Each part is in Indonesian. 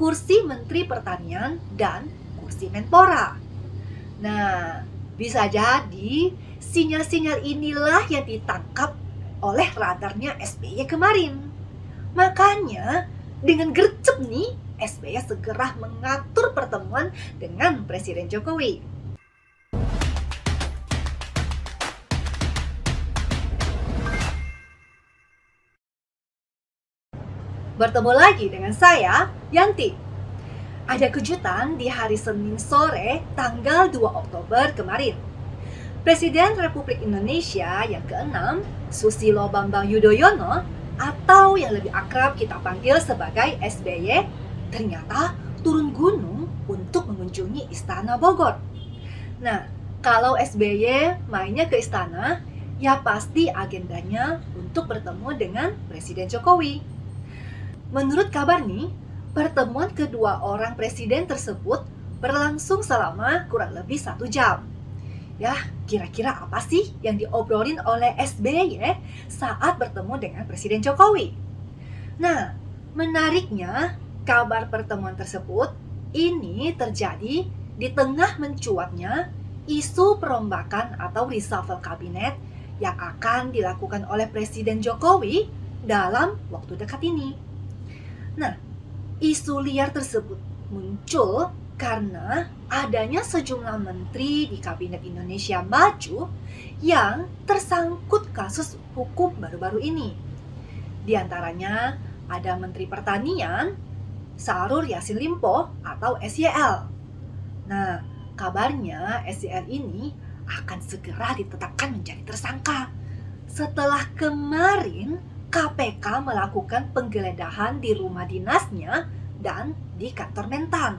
kursi Menteri Pertanian dan kursi Menpora. Nah, bisa jadi sinyal-sinyal inilah yang ditangkap oleh radarnya SBY kemarin. Makanya, dengan gercep nih, SBY segera mengatur pertemuan dengan Presiden Jokowi. Bertemu lagi dengan saya, Yanti. Ada kejutan di hari Senin sore tanggal 2 Oktober kemarin. Presiden Republik Indonesia yang ke-6, Susilo Bambang Yudhoyono, atau yang lebih akrab kita panggil sebagai SBY, ternyata turun gunung untuk mengunjungi Istana Bogor. Nah, kalau SBY mainnya ke istana, ya pasti agendanya untuk bertemu dengan Presiden Jokowi. Menurut kabar nih, pertemuan kedua orang presiden tersebut berlangsung selama kurang lebih 1 jam. Ya, kira-kira apa sih yang diobrolin oleh SBY saat bertemu dengan Presiden Jokowi? Nah, menariknya, kabar pertemuan tersebut ini terjadi di tengah mencuatnya isu perombakan atau reshuffle kabinet yang akan dilakukan oleh Presiden Jokowi dalam waktu dekat ini. Nah, isu liar tersebut muncul karena adanya sejumlah menteri di Kabinet Indonesia Maju yang tersangkut kasus hukum baru-baru ini. Di antaranya ada Menteri Pertanian, Syahrul Yassin Limpo atau SYL. Nah, kabarnya SYL ini akan segera ditetapkan menjadi tersangka setelah kemarin KPK melakukan penggeledahan di rumah dinasnya dan di kantor Mentan.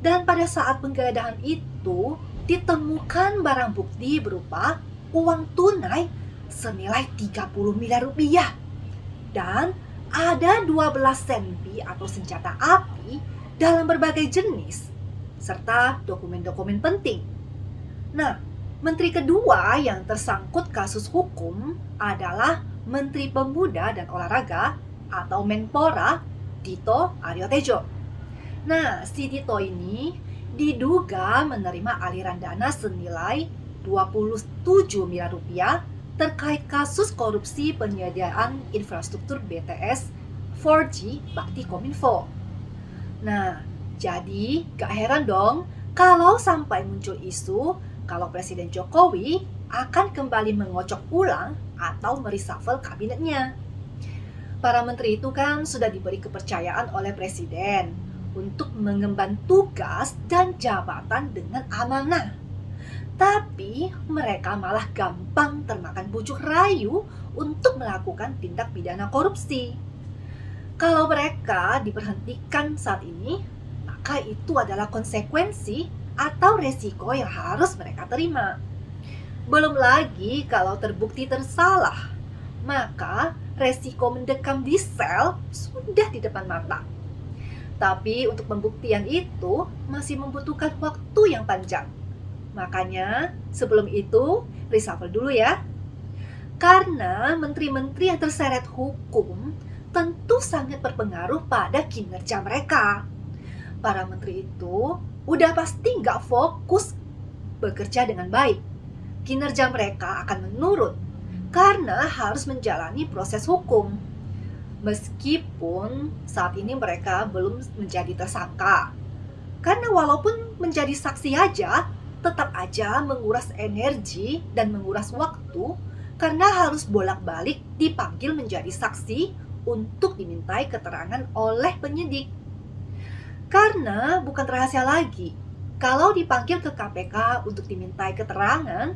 Dan pada saat penggeledahan itu ditemukan barang bukti berupa uang tunai senilai 30 miliar rupiah. Dan ada 12 senpi atau senjata api dalam berbagai jenis, serta dokumen-dokumen penting. Nah, menteri kedua yang tersangkut kasus hukum adalah Menteri Pemuda dan Olahraga atau Menpora, Dito Aryo Tejo. Nah, si Dito ini diduga menerima aliran dana senilai 27 miliar rupiah terkait kasus korupsi penyediaan infrastruktur BTS 4G Bakti Kominfo. Nah, jadi gak heran dong kalau sampai muncul isu kalau Presiden Jokowi akan kembali mengocok ulang atau mereshuffle kabinetnya. Para menteri itu kan sudah diberi kepercayaan oleh Presiden untuk mengemban tugas dan jabatan dengan amanah. Tapi mereka malah gampang termakan bujuk rayu untuk melakukan tindak pidana korupsi. Kalau mereka diberhentikan saat ini, maka itu adalah konsekuensi atau resiko yang harus mereka terima. Belum lagi kalau terbukti tersalah, maka resiko mendekam di sel sudah di depan mata. Tapi untuk pembuktian itu masih membutuhkan waktu yang panjang. Makanya sebelum itu reshuffle dulu ya. Karena menteri-menteri yang terseret hukum tentu sangat berpengaruh pada kinerja mereka. Para menteri itu udah pasti nggak fokus bekerja dengan baik. Kinerja mereka akan menurun karena harus menjalani proses hukum. Meskipun saat ini mereka belum menjadi tersangka. Karena walaupun menjadi saksi aja, tetap aja menguras energi dan menguras waktu karena harus bolak-balik dipanggil menjadi saksi untuk dimintai keterangan oleh penyidik. Karena bukan rahasia lagi, kalau dipanggil ke KPK untuk dimintai keterangan,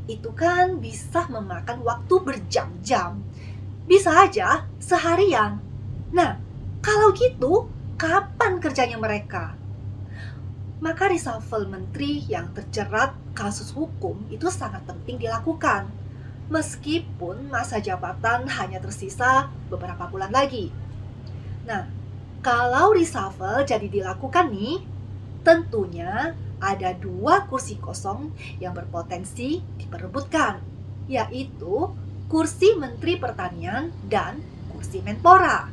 itu kan bisa memakan waktu berjam-jam. Bisa aja seharian. Nah, kalau gitu, kapan kerjanya mereka? Maka reshuffle menteri yang terjerat kasus hukum itu sangat penting dilakukan. Meskipun masa jabatan hanya tersisa beberapa bulan lagi. Nah, kalau reshuffle jadi dilakukan nih, tentunya ada 2 kursi kosong yang berpotensi diperebutkan, yaitu kursi Menteri Pertanian dan kursi Menpora.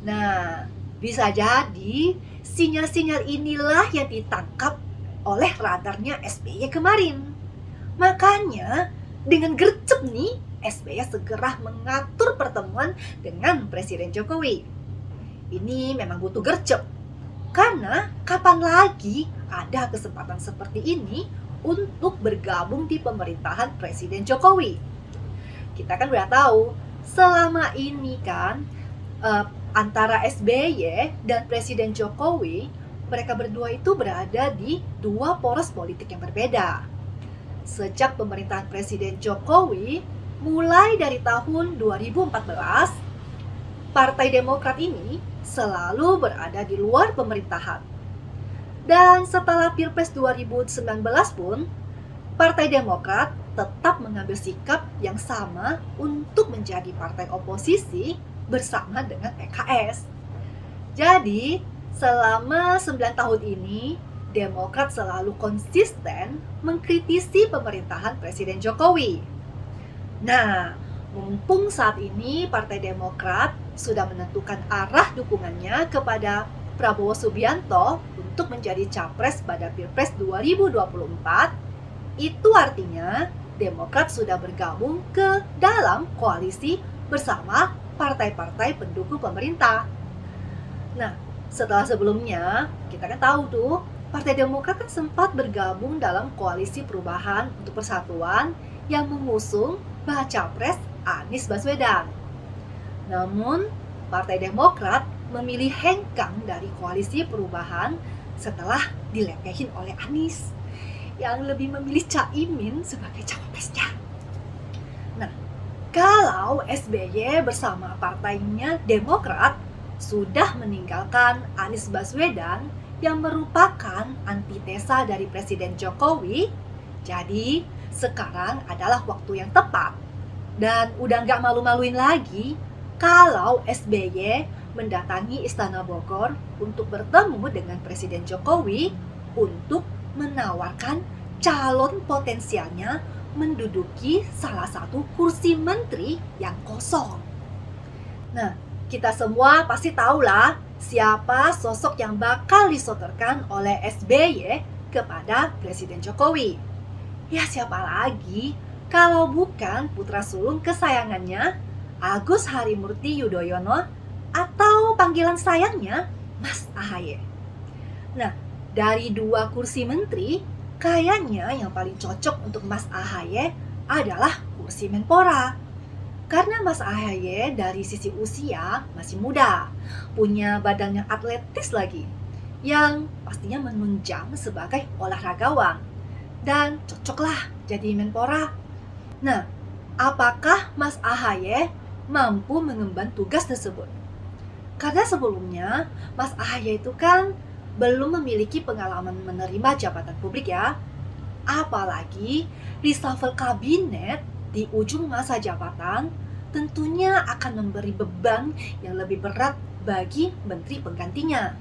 Nah, Bisa jadi sinyal-sinyal inilah yang ditangkap oleh radarnya SBY kemarin. Makanya dengan gercep nih, SBY segera mengatur pertemuan dengan Presiden Jokowi. Ini memang butuh gercep, karena kapan lagi ada kesempatan seperti ini untuk bergabung di pemerintahan Presiden Jokowi. Kita kan udah tahu, selama ini kan antara SBY dan Presiden Jokowi, mereka berdua itu berada di dua poros politik yang berbeda. Sejak pemerintahan Presiden Jokowi, mulai dari tahun 2014, Partai Demokrat ini selalu berada di luar pemerintahan. Dan setelah Pilpres 2019 pun, Partai Demokrat tetap mengambil sikap yang sama untuk menjadi partai oposisi bersama dengan PKS. Jadi, selama 9 tahun ini, Demokrat selalu konsisten mengkritisi pemerintahan Presiden Jokowi. Nah, mumpung saat ini Partai Demokrat sudah menentukan arah dukungannya kepada Prabowo Subianto untuk menjadi capres pada Pilpres 2024, itu artinya Demokrat sudah bergabung ke dalam koalisi bersama partai-partai pendukung pemerintah. Nah, setelah sebelumnya, kita kan tahu tuh, Partai Demokrat kan sempat bergabung dalam koalisi perubahan untuk persatuan yang mengusung baca pres Anies Baswedan. Namun, Partai Demokrat memilih hengkang dari koalisi perubahan setelah dilepehin oleh Anies, yang lebih memilih Caimin sebagai cawapresnya. Nah, kalau SBY bersama partainya Demokrat sudah meninggalkan Anies Baswedan yang merupakan antitesa dari Presiden Jokowi, jadi sekarang adalah waktu yang tepat. Dan udah nggak malu-maluin lagi kalau SBY mendatangi Istana Bogor untuk bertemu dengan Presiden Jokowi untuk menawarkan calon potensialnya menduduki salah satu kursi menteri yang kosong. Nah, kita semua pasti tahulah siapa sosok yang bakal disodorkan oleh SBY kepada Presiden Jokowi. Ya, siapa lagi kalau bukan putra sulung kesayangannya Agus Harimurti Yudhoyono atau panggilan sayangnya Mas AHY. Nah, dari dua kursi menteri, kayaknya yang paling cocok untuk Mas AHY adalah kursi Menpora. Karena Mas AHY dari sisi usia masih muda, punya badan yang atletis lagi, yang pastinya menunjang sebagai olahragawan, dan cocoklah jadi Menpora. Nah, apakah Mas AHY mampu mengemban tugas tersebut? Karena sebelumnya Mas AHY itu kan belum memiliki pengalaman menerima jabatan publik ya. Apalagi reshuffle kabinet di ujung masa jabatan tentunya akan memberi beban yang lebih berat bagi menteri penggantinya.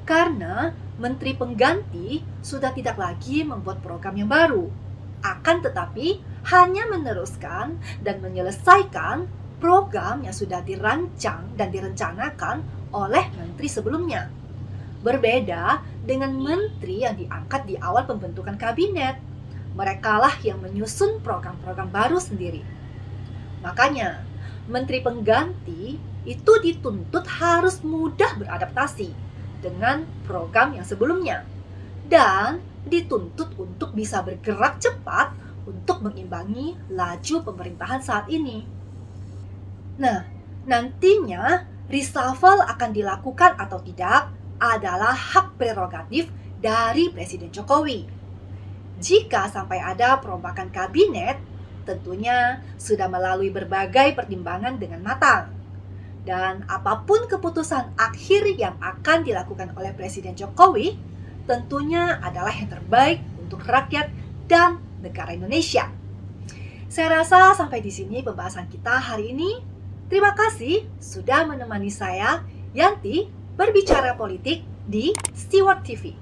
Karena menteri pengganti sudah tidak lagi membuat program yang baru, akan tetapi hanya meneruskan dan menyelesaikan program yang sudah dirancang dan direncanakan oleh menteri sebelumnya. Berbeda dengan menteri yang diangkat di awal pembentukan kabinet. Merekalah yang menyusun program-program baru sendiri. Makanya, menteri pengganti itu dituntut harus mudah beradaptasi dengan program yang sebelumnya. Dan dituntut untuk bisa bergerak cepat untuk mengimbangi laju pemerintahan saat ini. Nah, nantinya reshuffle akan dilakukan atau tidak adalah hak prerogatif dari Presiden Jokowi. Jika sampai ada perombakan kabinet, tentunya sudah melalui berbagai pertimbangan dengan matang. Dan apapun keputusan akhir yang akan dilakukan oleh Presiden Jokowi, tentunya adalah yang terbaik untuk rakyat dan negara Indonesia. Saya rasa sampai di sini pembahasan kita hari ini. Terima kasih sudah menemani saya, Yanti, berbicara politik di Steward TV.